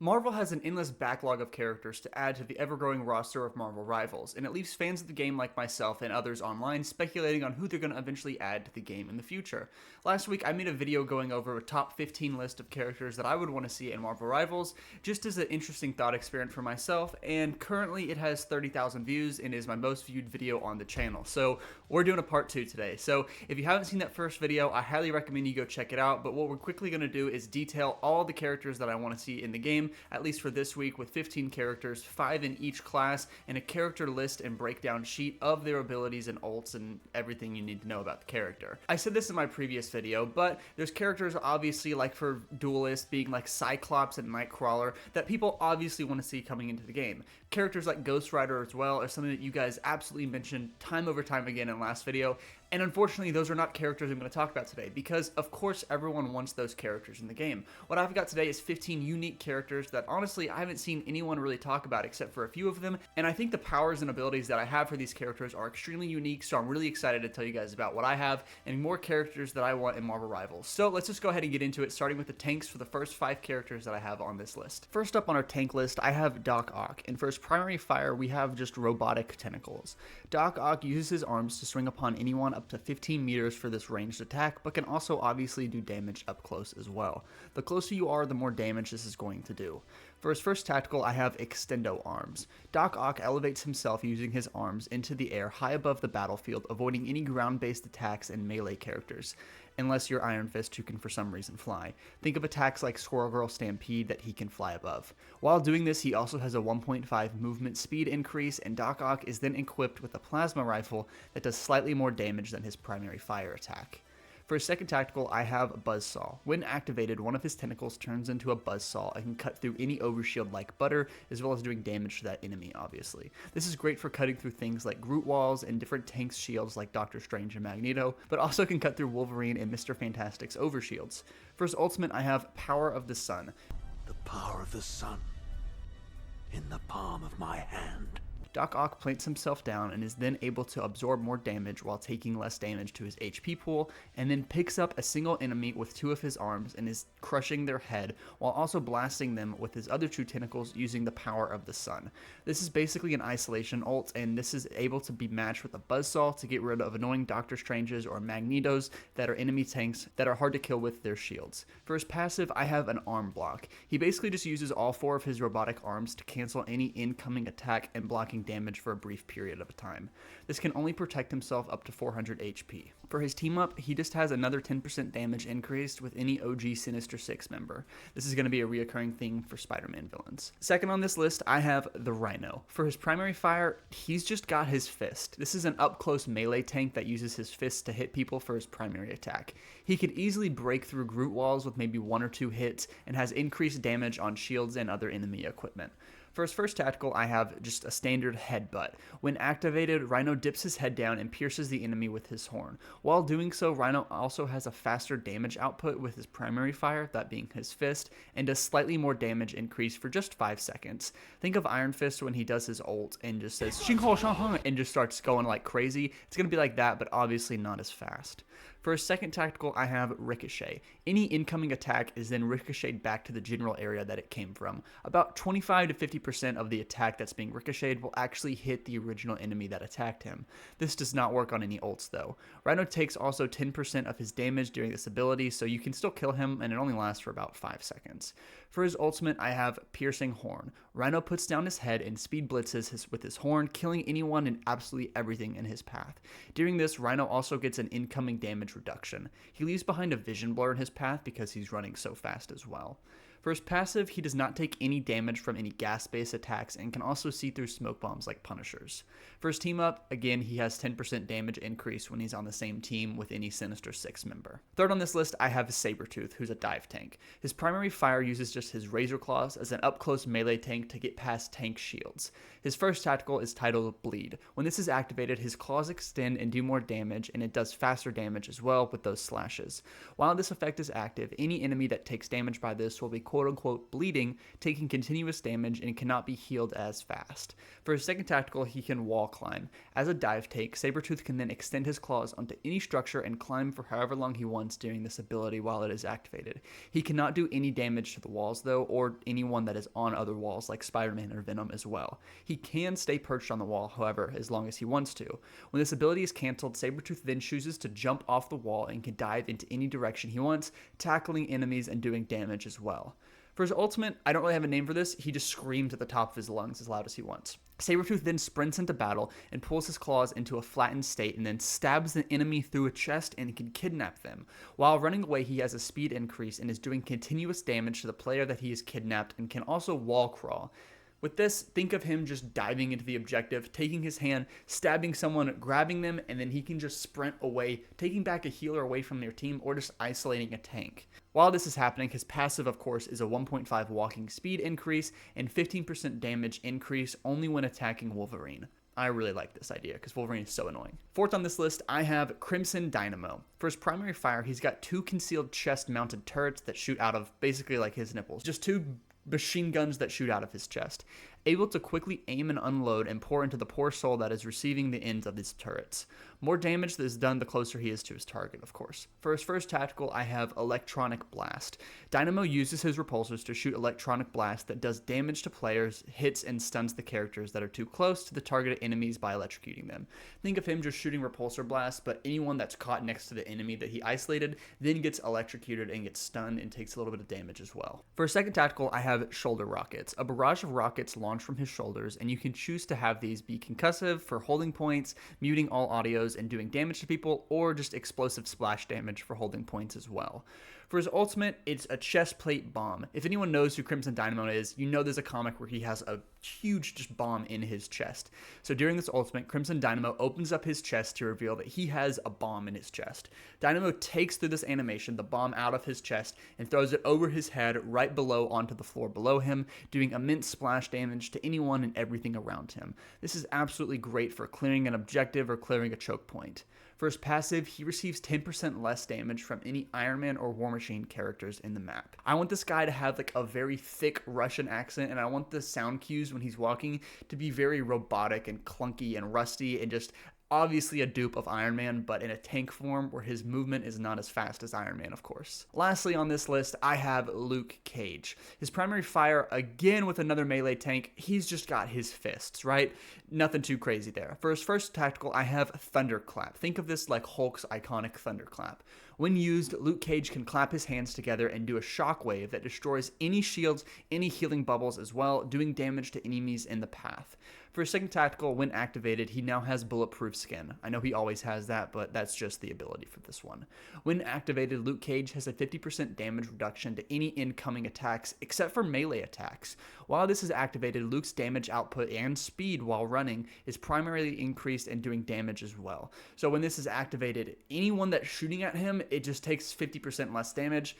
Marvel has an endless backlog of characters to add to the ever-growing roster of Marvel Rivals, and it leaves fans of the game like myself and others online speculating on who they're going to eventually add to the game in the future. Last week, I made a video going over a top 15 list of characters that I would want to see in Marvel Rivals, just as an interesting thought experiment for myself, and currently it has 30,000 views and is my most viewed video on the channel. So we're doing a part 2 today. So if you haven't seen that first video, I highly recommend you go check it out, but what we're quickly going to do is detail all the characters that I want to see in the game, at least for this week, with 15 characters, 5 in each class, and a character list and breakdown sheet of their abilities and ults and everything you need to know about the character. I said this in my previous video, but there's characters obviously like for Duelist being like Cyclops and Nightcrawler that people obviously want to see coming into the game. Characters like Ghost Rider as well are something that you guys absolutely mentioned time over time again in the last video, and unfortunately those are not characters I'm going to talk about today because of course everyone wants those characters in the game. What I've got today is 15 unique characters that honestly I haven't seen anyone really talk about except for a few of them, and I think the powers and abilities that I have for these characters are extremely unique, so I'm really excited to tell you guys about what I have and more characters that I want in Marvel Rivals. So let's just go ahead and get into it, starting with the tanks for the first 5 characters that I have on this list. First up on our tank list, I have Doc Ock, and for his primary fire we have just robotic tentacles. Doc Ock uses his arms to swing upon anyone up to 15 meters for this ranged attack, but can also obviously do damage up close as well. The closer you are, the more damage this is going to do. For his first tactical, I have Extendo Arms. Doc Ock elevates himself using his arms into the air high above the battlefield, avoiding any ground-based attacks and melee characters, unless you're Iron Fist who can for some reason fly. Think of attacks like Squirrel Girl Stampede that he can fly above. While doing this, he also has a 1.5 movement speed increase, and Doc Ock is then equipped with a plasma rifle that does slightly more damage than his primary fire attack. For his second tactical, I have Buzzsaw. When activated, one of his tentacles turns into a buzzsaw and can cut through any overshield like butter, as well as doing damage to that enemy, obviously. This is great for cutting through things like Groot walls and different tanks' shields like Doctor Strange and Magneto, but also can cut through Wolverine and Mr. Fantastic's overshields. For his ultimate, I have Power of the Sun. The power of the sun in the palm of my hand. Doc Ock plants himself down and is then able to absorb more damage while taking less damage to his HP pool, and then picks up a single enemy with 2 of his arms and is crushing their head while also blasting them with his other 2 tentacles using the power of the sun. This is basically an isolation ult, and this is able to be matched with a buzzsaw to get rid of annoying Doctor Stranges or Magnetos that are enemy tanks that are hard to kill with their shields. For his passive, I have an arm block. He basically just uses all 4 of his robotic arms to cancel any incoming attack and blocking damage for a brief period of a time. This can only protect himself up to 400 HP. For his team up, he just has another 10% damage increased with any OG Sinister Six member. This is going to be a reoccurring thing for Spider-Man villains. Second on this list, I have the Rhino. For his primary fire, he's just got his fist. This is an up-close melee tank that uses his fists to hit people for his primary attack. He could easily break through Groot walls with maybe 1 or 2 hits and has increased damage on shields and other enemy equipment. For his first tactical, I have just a standard headbutt. When activated, Rhino dips his head down and pierces the enemy with his horn. While doing so, Rhino also has a faster damage output with his primary fire, that being his fist, and does slightly more damage increase for just 5 seconds. Think of Iron Fist when he does his ult and just says "Xinghuo Shangheng" and just starts going like crazy. It's going to be like that, but obviously not as fast. For his second tactical, I have Ricochet. Any incoming attack is then ricocheted back to the general area that it came from. About 25 to 50% of the attack that's being ricocheted will actually hit the original enemy that attacked him. This does not work on any ults though. Rhino takes also 10% of his damage during this ability, so you can still kill him, and it only lasts for about 5 seconds. For his ultimate, I have Piercing Horn. Rhino puts down his head and speed blitzes with his horn, killing anyone and absolutely everything in his path. During this, Rhino also gets an incoming damage reduction. He leaves behind a vision blur in his path because he's running so fast as well. For his passive, he does not take any damage from any gas-based attacks and can also see through smoke bombs like Punishers. For his team up, again, he has 10% damage increase when he's on the same team with any Sinister Six member. Third on this list, I have Sabretooth, who's a dive tank. His primary fire uses just his Razor Claws as an up-close melee tank to get past tank shields. His first tactical is titled Bleed. When this is activated, his claws extend and do more damage, and it does faster damage as well with those slashes. While this effect is active, any enemy that takes damage by this will be quote-unquote bleeding, taking continuous damage, and cannot be healed as fast. For his second tactical, he can wall climb. As a dive take, Sabretooth can then extend his claws onto any structure and climb for however long he wants during this ability while it is activated. He cannot do any damage to the walls though, or anyone that is on other walls like Spider-Man or Venom as well. He can stay perched on the wall, however, as long as he wants to. When this ability is cancelled, Sabretooth then chooses to jump off the wall and can dive into any direction he wants, tackling enemies and doing damage as well. For his ultimate, I don't really have a name for this, he just screams at the top of his lungs as loud as he wants. Sabretooth then sprints into battle and pulls his claws into a flattened state and then stabs the enemy through a chest and can kidnap them. While running away, he has a speed increase and is doing continuous damage to the player that he has kidnapped and can also wall crawl. With this, think of him just diving into the objective, taking his hand, stabbing someone, grabbing them, and then he can just sprint away, taking back a healer away from their team or just isolating a tank. While this is happening, his passive, of course, is a 1.5 walking speed increase and 15% damage increase only when attacking Wolverine. I really like this idea because Wolverine is so annoying. Fourth on this list, I have Crimson Dynamo. For his primary fire, he's got 2 concealed chest-mounted turrets that shoot out of basically like his nipples. Just 2 machine guns that shoot out of his chest, able to quickly aim and unload and pour into the poor soul that is receiving the ends of these turrets. More damage that is done the closer he is to his target, of course. For his first tactical, I have Electronic Blast. Dynamo uses his repulsors to shoot electronic blast that does damage to players, hits and stuns the characters that are too close to the targeted enemies by electrocuting them. Think of him just shooting repulsor blasts, but anyone that's caught next to the enemy that he isolated then gets electrocuted and gets stunned and takes a little bit of damage as well. For his second tactical, I have Shoulder Rockets. A barrage of rockets launch from his shoulders, and you can choose to have these be concussive for holding points, muting all audios, and doing damage to people, or just explosive splash damage for holding points as well. For his ultimate, it's a chest plate bomb. If anyone knows who Crimson Dynamo is, you know there's a comic where he has a huge just bomb in his chest. So during this ultimate, Crimson Dynamo opens up his chest to reveal that he has a bomb in his chest. Dynamo takes through this animation the bomb out of his chest and throws it over his head right below onto the floor below him, doing immense splash damage to anyone and everything around him. This is absolutely great for clearing an objective or clearing a choke point. For his passive, he receives 10% less damage from any Iron Man or War Machine characters in the map. I want this guy to have like a very thick Russian accent, and I want the sound cues when he's walking to be very robotic and clunky and rusty and just obviously a dupe of Iron Man, but in a tank form where his movement is not as fast as Iron Man, of course. Lastly on this list, I have Luke Cage. His primary fire, again with another melee tank, he's just got his fists, right? Nothing too crazy there. For his first tactical, I have Thunderclap. Think of this like Hulk's iconic Thunderclap. When used, Luke Cage can clap his hands together and do a shockwave that destroys any shields, any healing bubbles as well, doing damage to enemies in the path. For his second tactical, when activated, he now has bulletproof skin. I know he always has that, but that's just the ability for this one. When activated, Luke Cage has a 50% damage reduction to any incoming attacks, except for melee attacks. While this is activated, Luke's damage output and speed while running is primarily increased and doing damage as well. So when this is activated, anyone that's shooting at him, it just takes 50% less damage.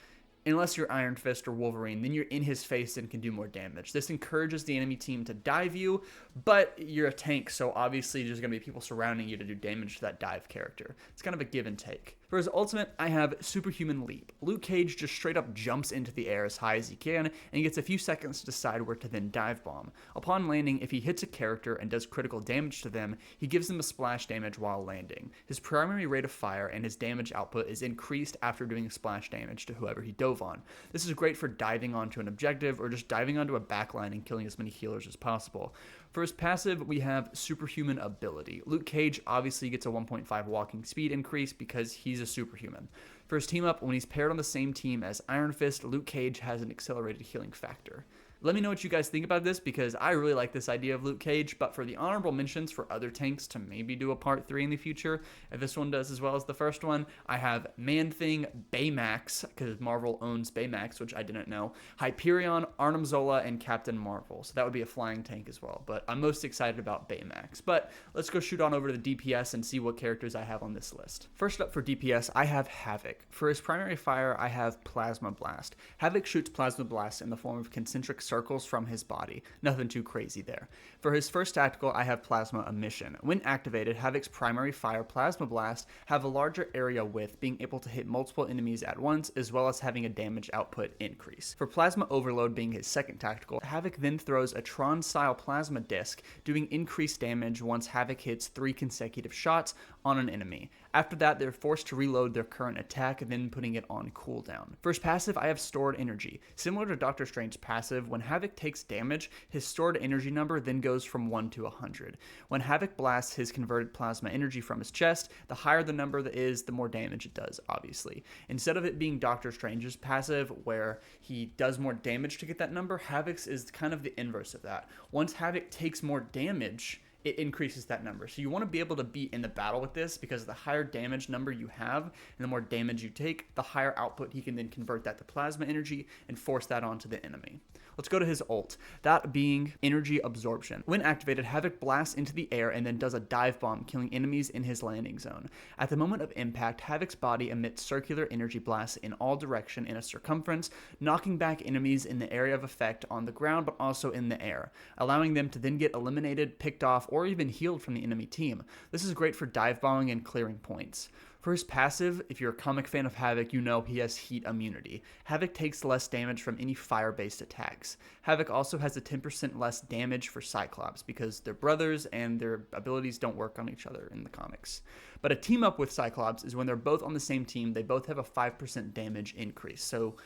Unless you're Iron Fist or Wolverine, then you're in his face and can do more damage. This encourages the enemy team to dive you, but you're a tank, so obviously there's going to be people surrounding you to do damage to that dive character. It's kind of a give and take. For his ultimate, I have Superhuman Leap. Luke Cage just straight up jumps into the air as high as he can, and he gets a few seconds to decide where to then dive bomb. Upon landing, if he hits a character and does critical damage to them, he gives them a splash damage while landing. His primary rate of fire and his damage output is increased after doing splash damage to whoever he dove on. This is great for diving onto an objective or just diving onto a backline and killing as many healers as possible. For his passive, we have Superhuman Ability. Luke Cage obviously gets a 1.5 walking speed increase because he's a superhuman. For his team up, when he's paired on the same team as Iron Fist, Luke Cage has an accelerated healing factor. Let me know what you guys think about this because I really like this idea of Luke Cage, but for the honorable mentions for other tanks to maybe do a part 3 in the future, if this one does as well as the first one, I have Man-Thing, Baymax, because Marvel owns Baymax, which I didn't know, Hyperion, Arnim Zola, and Captain Marvel. So that would be a flying tank as well, but I'm most excited about Baymax. But let's go shoot on over to the DPS and see what characters I have on this list. First up for DPS, I have Havoc. For his primary fire, I have Plasma Blast. Havoc shoots Plasma Blast in the form of concentric circles from his body. Nothing too crazy there. For his first tactical, I have Plasma Emission. When activated, Havoc's primary fire Plasma Blast have a larger area width, being able to hit multiple enemies at once, as well as having a damage output increase. For Plasma Overload being his second tactical, Havoc then throws a Tron-style plasma disc, doing increased damage once Havoc hits 3 consecutive shots on an enemy. After that, they're forced to reload their current attack, then putting it on cooldown. For his passive, I have Stored Energy. Similar to Doctor Strange's passive, when Havoc takes damage, his stored energy number then goes from 1 to 100. When Havoc blasts his converted plasma energy from his chest, the higher the number that is, the more damage it does, obviously. Instead of it being Doctor Strange's passive, where he does more damage to get that number, Havoc's is kind of the inverse of that. Once Havoc takes more damage, it increases that number. So you want to be able to be in the battle with this, because the higher damage number you have and the more damage you take, the higher output he can then convert that to plasma energy and force that onto the enemy. Let's go to his ult, that being Energy Absorption. When activated, Havoc blasts into the air and then does a dive bomb, killing enemies in his landing zone. At the moment of impact, Havoc's body emits circular energy blasts in all direction in a circumference, knocking back enemies in the area of effect on the ground but also in the air, allowing them to then get eliminated, picked off, or even healed from the enemy team. This is great for dive bombing and clearing points. For his passive, if you're a comic fan of Havoc, you know he has heat immunity. Havoc takes less damage from any fire-based attacks. Havoc also has a 10% less damage for Cyclops, because they're brothers and their abilities don't work on each other in the comics. But a team up with Cyclops is when they're both on the same team, they both have a 5% damage increase. So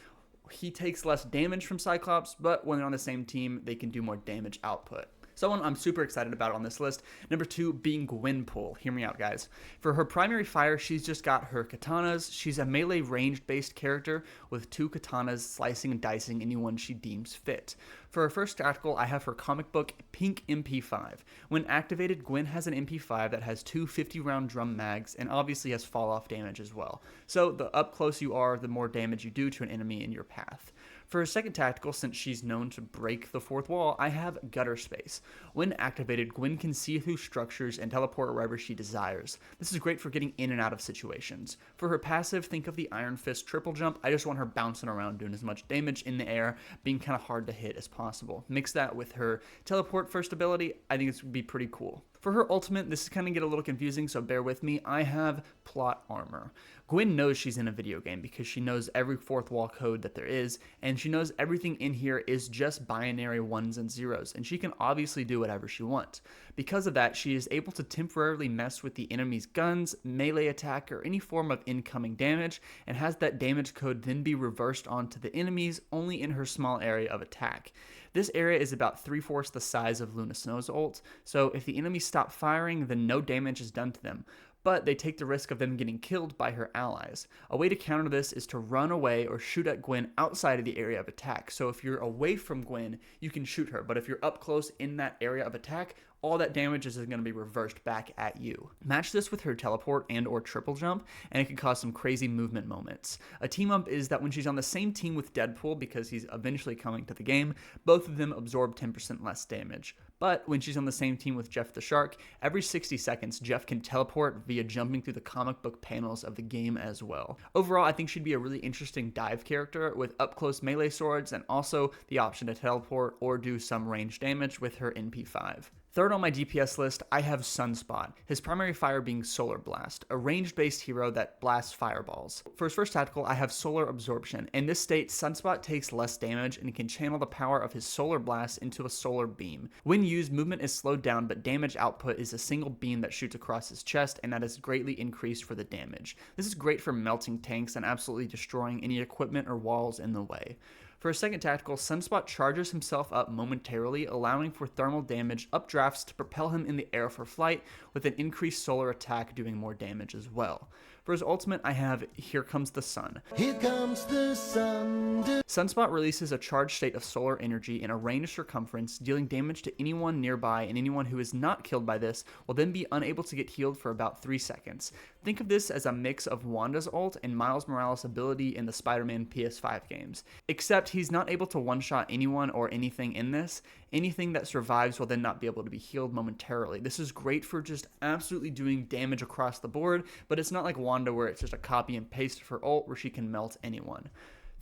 he takes less damage from Cyclops, but when they're on the same team, they can do more damage output. Someone I'm super excited about on this list, number 2 being Gwenpool. Hear me out, guys. For her primary fire, she's just got her katanas. She's a melee ranged-based character with 2 katanas slicing and dicing anyone she deems fit. For her first tactical, I have her comic book Pink MP5. When activated, Gwen has an MP5 that has 2 50-round drum mags and obviously has fall-off damage as well. So the up close you are, the more damage you do to an enemy in your path. For her second tactical, since she's known to break the fourth wall, I have Gutter Space. When activated, Gwen can see through structures and teleport wherever she desires. This is great for getting in and out of situations. For her passive, think of the Iron Fist triple jump. I just want her bouncing around, doing as much damage in the air, being kind of hard to hit as possible. Mix that with her teleport first ability, I think it's would be pretty cool. For her ultimate, this is kind of get a little confusing, so bear with me. I have Plot Armor. Gwen knows she's in a video game because she knows every fourth wall code that there is, and she knows everything in here is just binary ones and zeros, and she can obviously do whatever she wants. Because of that, she is able to temporarily mess with the enemy's guns, melee attack, or any form of incoming damage, and has that damage code then be reversed onto the enemies only in her small area of attack. This area is about 3/4 the size of Luna Snow's ult, so if the enemies stop firing, then no damage is done to them, but they take the risk of them getting killed by her allies. A way to counter this is to run away or shoot at Gwen outside of the area of attack. So if you're away from Gwen, you can shoot her, but if you're up close in that area of attack, all that damage is going to be reversed back at you. Match this with her teleport and or triple jump, and it can cause some crazy movement moments. A team up is that when she's on the same team with Deadpool, because he's eventually coming to the game, both of them absorb 10% less damage. But when she's on the same team with Jeff the Shark, every 60 seconds, Jeff can teleport via jumping through the comic book panels of the game as well. Overall, I think she'd be a really interesting dive character with up-close melee swords and also the option to teleport or do some range damage with her NP5. Third on my DPS list, I have Sunspot, his primary fire being Solar Blast, a ranged-based hero that blasts fireballs. For his first tactical, I have Solar Absorption. In this state, Sunspot takes less damage and can channel the power of his Solar Blast into a solar beam. When used, movement is slowed down, but damage output is a single beam that shoots across his chest, and that is greatly increased for the damage. This is great for melting tanks and absolutely destroying any equipment or walls in the way. For a second tactical, Sunspot charges himself up momentarily, allowing for thermal damage updrafts to propel him in the air for flight, with an increased solar attack doing more damage as well. For his ultimate, I have Here Comes the Sun. Here comes the sun. Sunspot releases a charged state of solar energy in a ranged circumference, dealing damage to anyone nearby, and anyone who is not killed by this will then be unable to get healed for about 3 seconds. Think of this as a mix of Wanda's ult and Miles Morales' ability in the Spider-Man PS5 games. Except he's not able to one-shot anyone or anything in this. Anything that survives will then not be able to be healed momentarily. This is great for just absolutely doing damage across the board, but it's not like Wanda where it's just a copy and paste of her ult where she can melt anyone.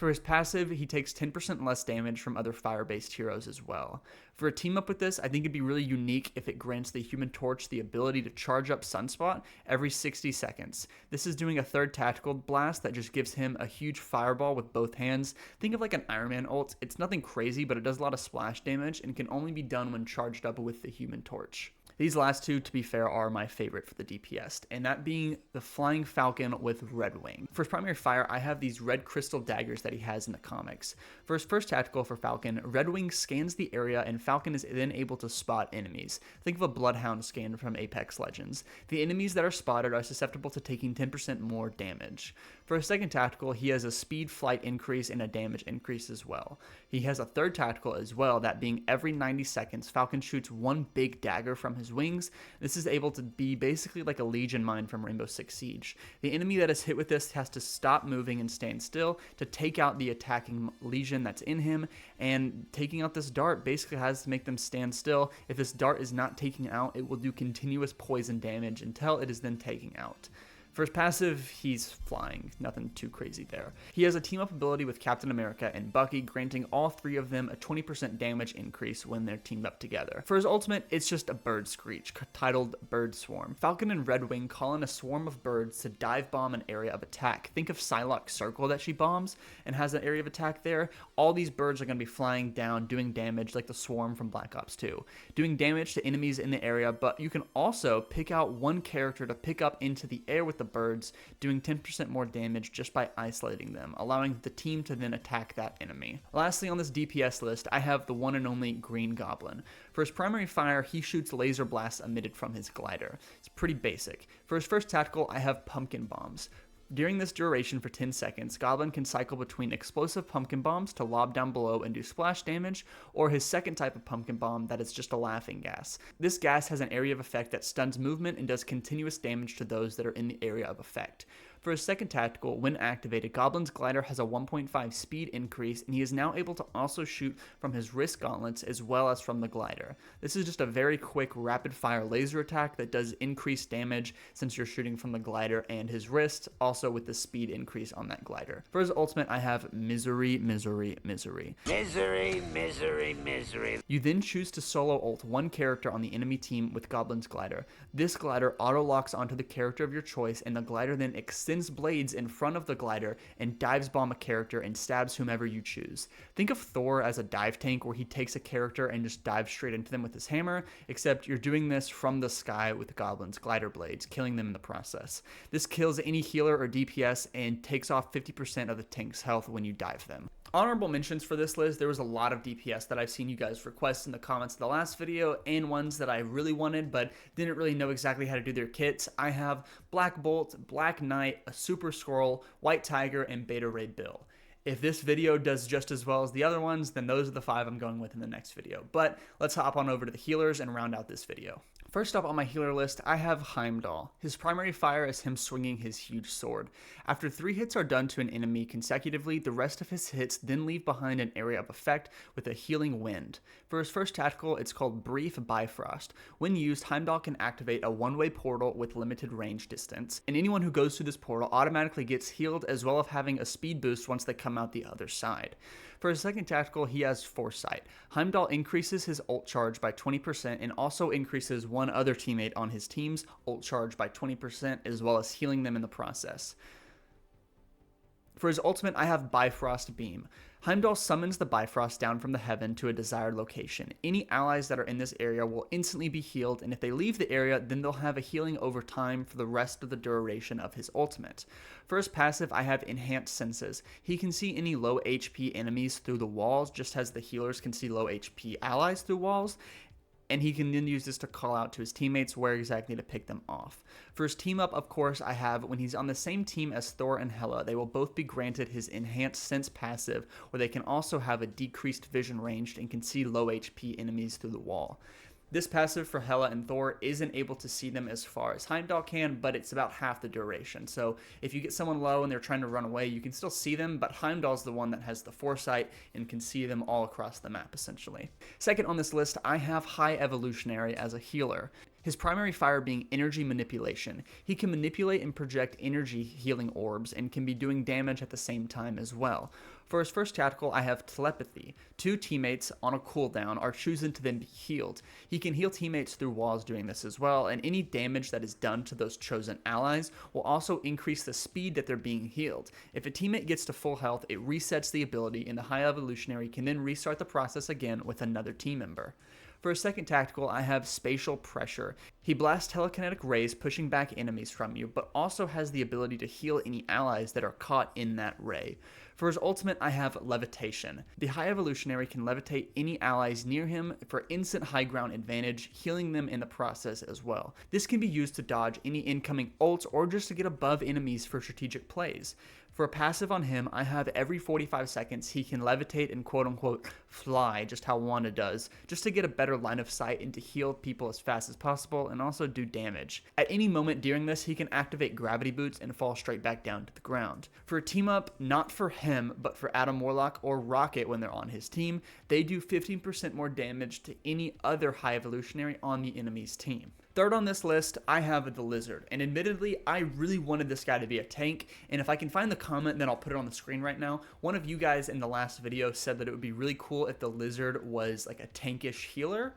For his passive, he takes 10% less damage from other fire-based heroes as well. For a team up with this, I think it'd be really unique if it grants the Human Torch the ability to charge up Sunspot every 60 seconds. This is doing a third tactical blast that just gives him a huge fireball with both hands. Think of like an Iron Man ult. It's nothing crazy, but it does a lot of splash damage and can only be done when charged up with the Human Torch. These last two, to be fair, are my favorite for the DPS, and that being the Flying Falcon with Red Wing. For his primary fire, I have these red crystal daggers that he has in the comics. For his first tactical for Falcon, Red Wing scans the area and Falcon is then able to spot enemies. Think of a Bloodhound scan from Apex Legends. The enemies that are spotted are susceptible to taking 10% more damage. For his second tactical, he has a speed flight increase and a damage increase as well. He has a third tactical as well, that being every 90 seconds, Falcon shoots one big dagger from his wings. This is able to be basically like a Legion mine from Rainbow Six Siege. The enemy that is hit with this has to stop moving and stand still to take out the attacking Legion that's in him, and taking out this dart basically has to make them stand still. If this dart is not taken out, it will do continuous poison damage until it is then taken out. For his passive, he's flying. Nothing too crazy there. He has a team-up ability with Captain America and Bucky, granting all three of them a 20% damage increase when they're teamed up together. For his ultimate, it's just a bird screech, titled Bird Swarm. Falcon and Red Wing call in a swarm of birds to dive bomb an area of attack. Think of Psylocke's circle that she bombs and has an area of attack there. All these birds are going to be flying down, doing damage like the swarm from Black Ops 2. Doing damage to enemies in the area, but you can also pick out one character to pick up into the air with the birds, doing 10% more damage just by isolating them, allowing the team to then attack that enemy. Lastly, on this DPS list, I have the one and only Green Goblin. For his primary fire, he shoots laser blasts emitted from his glider. It's pretty basic. For his first tactical, I have Pumpkin Bombs. During this duration for 10 seconds, Goblin can cycle between explosive pumpkin bombs to lob down below and do splash damage, or his second type of pumpkin bomb that is just a laughing gas. This gas has an area of effect that stuns movement and does continuous damage to those that are in the area of effect. For his second tactical, when activated, Goblin's glider has a 1.5 speed increase, and he is now able to also shoot from his wrist gauntlets as well as from the glider. This is just a very quick rapid-fire laser attack that does increased damage since you're shooting from the glider and his wrist, also with the speed increase on that glider. For his ultimate, I have Misery, Misery, Misery. Misery, misery, misery. You then choose to solo ult one character on the enemy team with Goblin's glider. This glider auto-locks onto the character of your choice, and the glider then extends blades in front of the glider and dives bomb a character and stabs whomever you choose. Think of Thor as a dive tank where he takes a character and just dives straight into them with his hammer, except you're doing this from the sky with Goblin's glider blades, killing them in the process. This kills any healer or DPS and takes off 50% of the tank's health when you dive them. Honorable mentions for this list, there was a lot of DPS that I've seen you guys request in the comments of the last video, and ones that I really wanted but didn't really know exactly how to do their kits. I have Black Bolt, Black Knight, a Super Scroll, White Tiger, and Beta Ray Bill. If this video does just as well as the other ones, then those are the 5 I'm going with in the next video. But let's hop on over to the healers and round out this video. First up on my healer list, I have Heimdall. His primary fire is him swinging his huge sword. After 3 hits are done to an enemy consecutively, the rest of his hits then leave behind an area of effect with a healing wind. For his first tactical, it's called Brief Bifrost. When used, Heimdall can activate a one-way portal with limited range distance, and anyone who goes through this portal automatically gets healed, as well as having a speed boost once they come out the other side. For his second tactical, he has Foresight. Heimdall increases his ult charge by 20% and also increases one other teammate on his team's ult charge by 20%, as well as healing them in the process. For his ultimate, I have Bifrost Beam. Heimdall summons the Bifrost down from the heaven to a desired location. Any allies that are in this area will instantly be healed, and if they leave the area, then they'll have a healing over time for the rest of the duration of his ultimate. For his passive, I have Enhanced Senses. He can see any low HP enemies through the walls, just as the healers can see low HP allies through walls, and he can then use this to call out to his teammates where exactly to pick them off. For his team up, of course, I have when he's on the same team as Thor and Hela, they will both be granted his Enhanced Sense passive, where they can also have a decreased vision range and can see low HP enemies through the wall. This passive for Hela and Thor isn't able to see them as far as Heimdall can, but it's about half the duration. So if you get someone low and they're trying to run away, you can still see them, but Heimdall's the one that has the foresight and can see them all across the map, essentially. Second on this list, I have High Evolutionary as a healer. his primary fire being energy manipulation. He can manipulate and project energy healing orbs and can be doing damage at the same time as well. For his first tactical, I have telepathy. Two teammates on a cooldown are chosen to then be healed. He can heal teammates through walls doing this as well, and any damage that is done to those chosen allies will also increase the speed that they're being healed. If a teammate gets to full health, it resets the ability, and the High Evolutionary can then restart the process again with another team member. For a second tactical, I have spatial pressure. He blasts telekinetic rays pushing back enemies from you, but also has the ability to heal any allies that are caught in that ray. For his ultimate, I have levitation. The High Evolutionary can levitate any allies near him for instant high ground advantage, healing them in the process as well. This can be used to dodge any incoming ults or just to get above enemies for strategic plays. For a passive on him, I have every 45 seconds he can levitate and quote-unquote fly, just how Wanda does, just to get a better line of sight and to heal people as fast as possible and also do damage. At any moment during this, he can activate gravity boots and fall straight back down to the ground. For a team up, not for him, but for Adam Warlock or Rocket when they're on his team, they do 15% more damage to any other High Evolutionary on the enemy's team. Third on this list, I have the Lizard, and admittedly, I really wanted this guy to be a tank, and if I can find the comment, then I'll put it on the screen right now. One of you guys in the last video said that it would be really cool if the Lizard was like a tankish healer,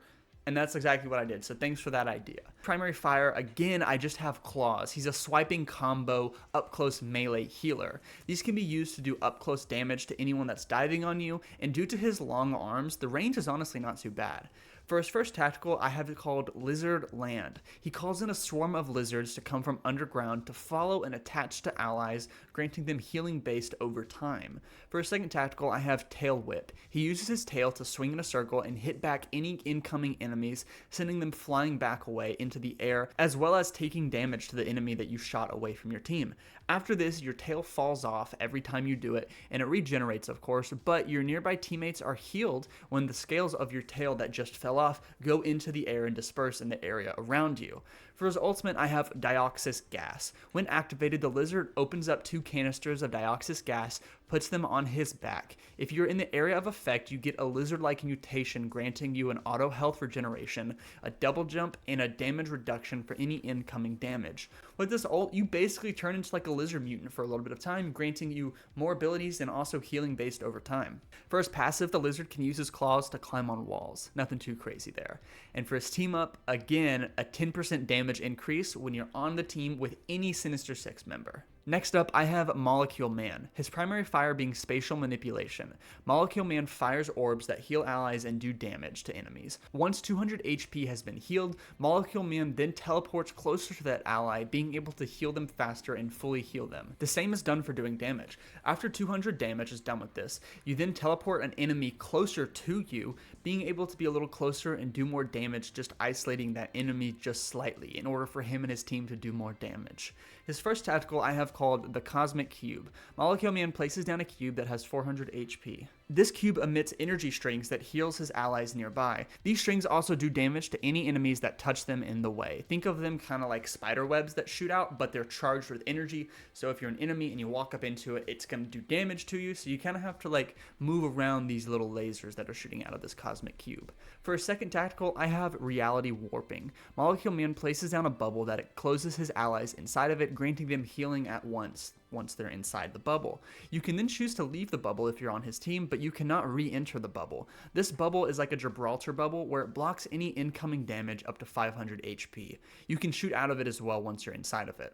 and that's exactly what I did, so thanks for that idea. Primary fire, again, I just have claws. He's a swiping combo, up-close melee healer. These can be used to do up-close damage to anyone that's diving on you, and due to his long arms, the range is honestly not too bad. For his first tactical, I have it called Lizard Land. He calls in a swarm of lizards to come from underground to follow and attach to allies, granting them healing based over time. For his second tactical, I have Tail Whip. He uses his tail to swing in a circle and hit back any incoming enemies, sending them flying back away into the air, as well as taking damage to the enemy that you shot away from your team. After this, your tail falls off every time you do it, and it regenerates, of course, but your nearby teammates are healed when the scales of your tail that just fell off go into the air and disperse in the area around you. For his ultimate, I have Dioxis Gas. When activated, the lizard opens up 2 canisters of Dioxis Gas, puts them on his back. If you're in the area of effect, you get a lizard-like mutation granting you an auto health regeneration, a double jump, and a damage reduction for any incoming damage. With this ult, you basically turn into like a lizard mutant for a little bit of time, granting you more abilities and also healing based over time. For his passive, the lizard can use his claws to climb on walls. Nothing too crazy there. And for his team up, again, a 10% damage increase when you're on the team with any Sinister Six member. Next up, I have Molecule Man, his primary fire being spatial manipulation. Molecule Man fires orbs that heal allies and do damage to enemies. Once 200 HP has been healed, Molecule Man then teleports closer to that ally, being able to heal them faster and fully heal them. The same is done for doing damage. After 200 damage is done with this, you then teleport an enemy closer to you, being able to be a little closer and do more damage, just isolating that enemy just slightly in order for him and his team to do more damage. His first tactical I have called the Cosmic Cube. Molecule Man places down a cube that has 400 HP. This cube emits energy strings that heals his allies nearby. These strings also do damage to any enemies that touch them in the way. Think of them kind of like spider webs that shoot out, but they're charged with energy. So if you're an enemy and you walk up into it, it's going to do damage to you. So you kind of have to like move around these little lasers that are shooting out of this Cosmic Cube. For a second tactical, I have Reality Warping. Molecule Man places down a bubble that it closes his allies inside of it, granting them healing at once they're inside the bubble. You can then choose to leave the bubble if you're on his team, but you cannot re-enter the bubble. This bubble is like a Gibraltar bubble where it blocks any incoming damage up to 500 HP. You can shoot out of it as well once you're inside of it.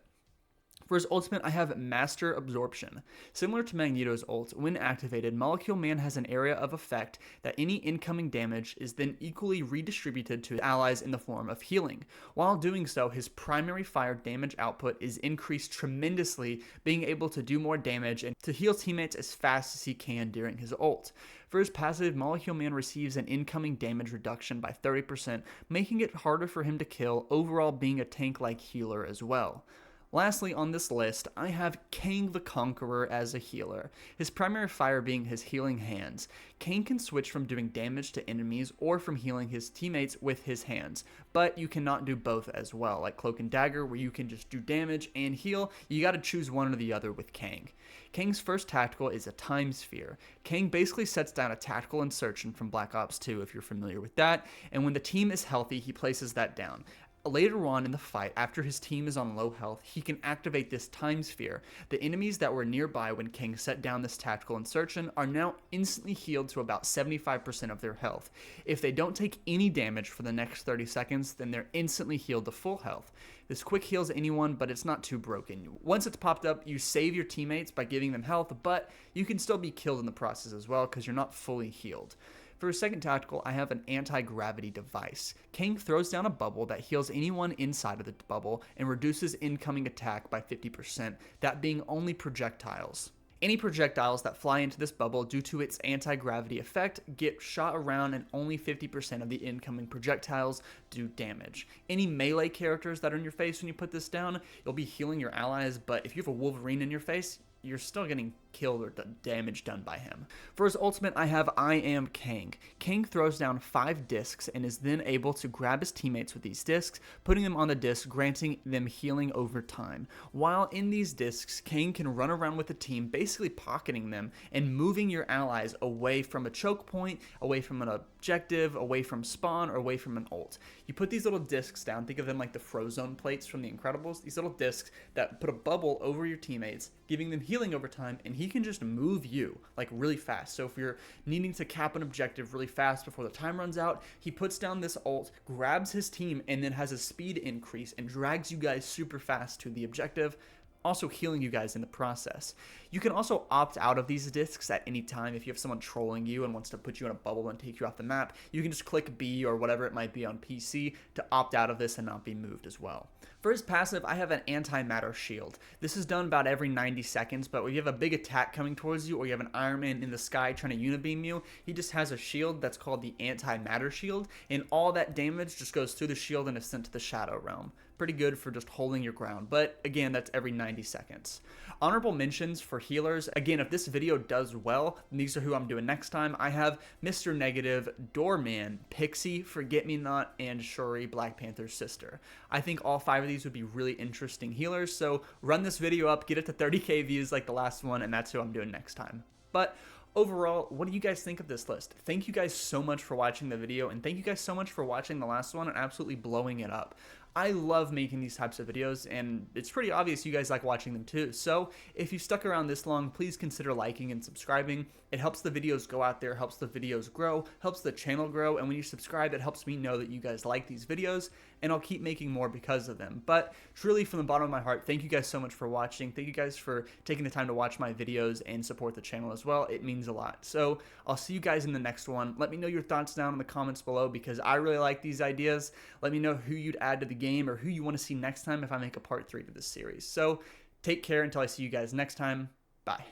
For his ultimate, I have Master Absorption. Similar to Magneto's ult, when activated, Molecule Man has an area of effect that any incoming damage is then equally redistributed to allies in the form of healing. While doing so, his primary fire damage output is increased tremendously, being able to do more damage and to heal teammates as fast as he can during his ult. For his passive, Molecule Man receives an incoming damage reduction by 30%, making it harder for him to kill, overall being a tank-like healer as well. Lastly on this list, I have Kang the Conqueror as a healer, his primary fire being his healing hands. Kang can switch from doing damage to enemies or from healing his teammates with his hands, but you cannot do both as well, like Cloak and Dagger where you can just do damage and heal. You gotta choose one or the other with Kang. Kang's first tactical is a Time Sphere. Kang basically sets down a tactical insertion from Black Ops 2 if you're familiar with that, and when the team is healthy, he places that down. Later on in the fight, after his team is on low health, he can activate this time sphere. The enemies that were nearby when King set down this tactical insertion are now instantly healed to about 75% of their health. If they don't take any damage for the next 30 seconds, then they're instantly healed to full health. This quick heals anyone, but it's not too broken. Once it's popped up, you save your teammates by giving them health, but you can still be killed in the process as well because you're not fully healed. For a second tactical, I have an anti-gravity device. King throws down a bubble that heals anyone inside of the bubble and reduces incoming attack by 50%, that being only projectiles. Any projectiles that fly into this bubble due to its anti-gravity effect get shot around and only 50% of the incoming projectiles do damage. Any melee characters that are in your face when you put this down, you'll be healing your allies, but if you have a Wolverine in your face, you're still getting killed or damage done by him. For his ultimate, I have I Am Kang. Kang throws down 5 discs and is then able to grab his teammates with these discs, putting them on the disc, granting them healing over time. While in these discs, Kang can run around with the team, basically pocketing them and moving your allies away from a choke point, away from an objective, away from spawn, or away from an ult. You put these little discs down, think of them like the Frozone plates from the Incredibles, these little discs that put a bubble over your teammates, giving them healing over time, and he can just move you like really fast. So if you're needing to cap an objective really fast before the time runs out, he puts down this ult, grabs his team, and then has a speed increase and drags you guys super fast to the objective, also healing you guys in the process. You can also opt out of these discs at any time. If you have someone trolling you and wants to put you in a bubble and take you off the map, you can just click B or whatever it might be on PC to opt out of this and not be moved as well. For his passive, I have an anti-matter shield. This is done about every 90 seconds, but when you have a big attack coming towards you or you have an Iron Man in the sky trying to unibeam you, he just has a shield that's called the anti-matter shield, and all that damage just goes through the shield and is sent to the Shadow Realm. Pretty good for just holding your ground, but again, that's every 90 seconds. Honorable mentions for healers. Again, if this video does well, these are who I'm doing next time. I have Mr. Negative, Doorman, Pixie, Forget-Me-Not, and Shuri, Black Panther's sister. I think all 5 of these would be really interesting healers, so run this video up, get it to 30k views like the last one, and that's who I'm doing next time. But overall, what do you guys think of this list? Thank you guys so much for watching the video, and thank you guys so much for watching the last one and absolutely blowing it up. I love making these types of videos, and it's pretty obvious you guys like watching them too. So if you've stuck around this long, please consider liking and subscribing. It helps the videos go out there, helps the videos grow, helps the channel grow, and when you subscribe, it helps me know that you guys like these videos, and I'll keep making more because of them. But truly, from the bottom of my heart, thank you guys so much for watching. Thank you guys for taking the time to watch my videos and support the channel as well. It means a lot. So I'll see you guys in the next one. Let me know your thoughts down in the comments below because I really like these ideas. Let me know who you'd add to the game or who you want to see next time if I make a part 3 to this series. So take care until I see you guys next time. Bye.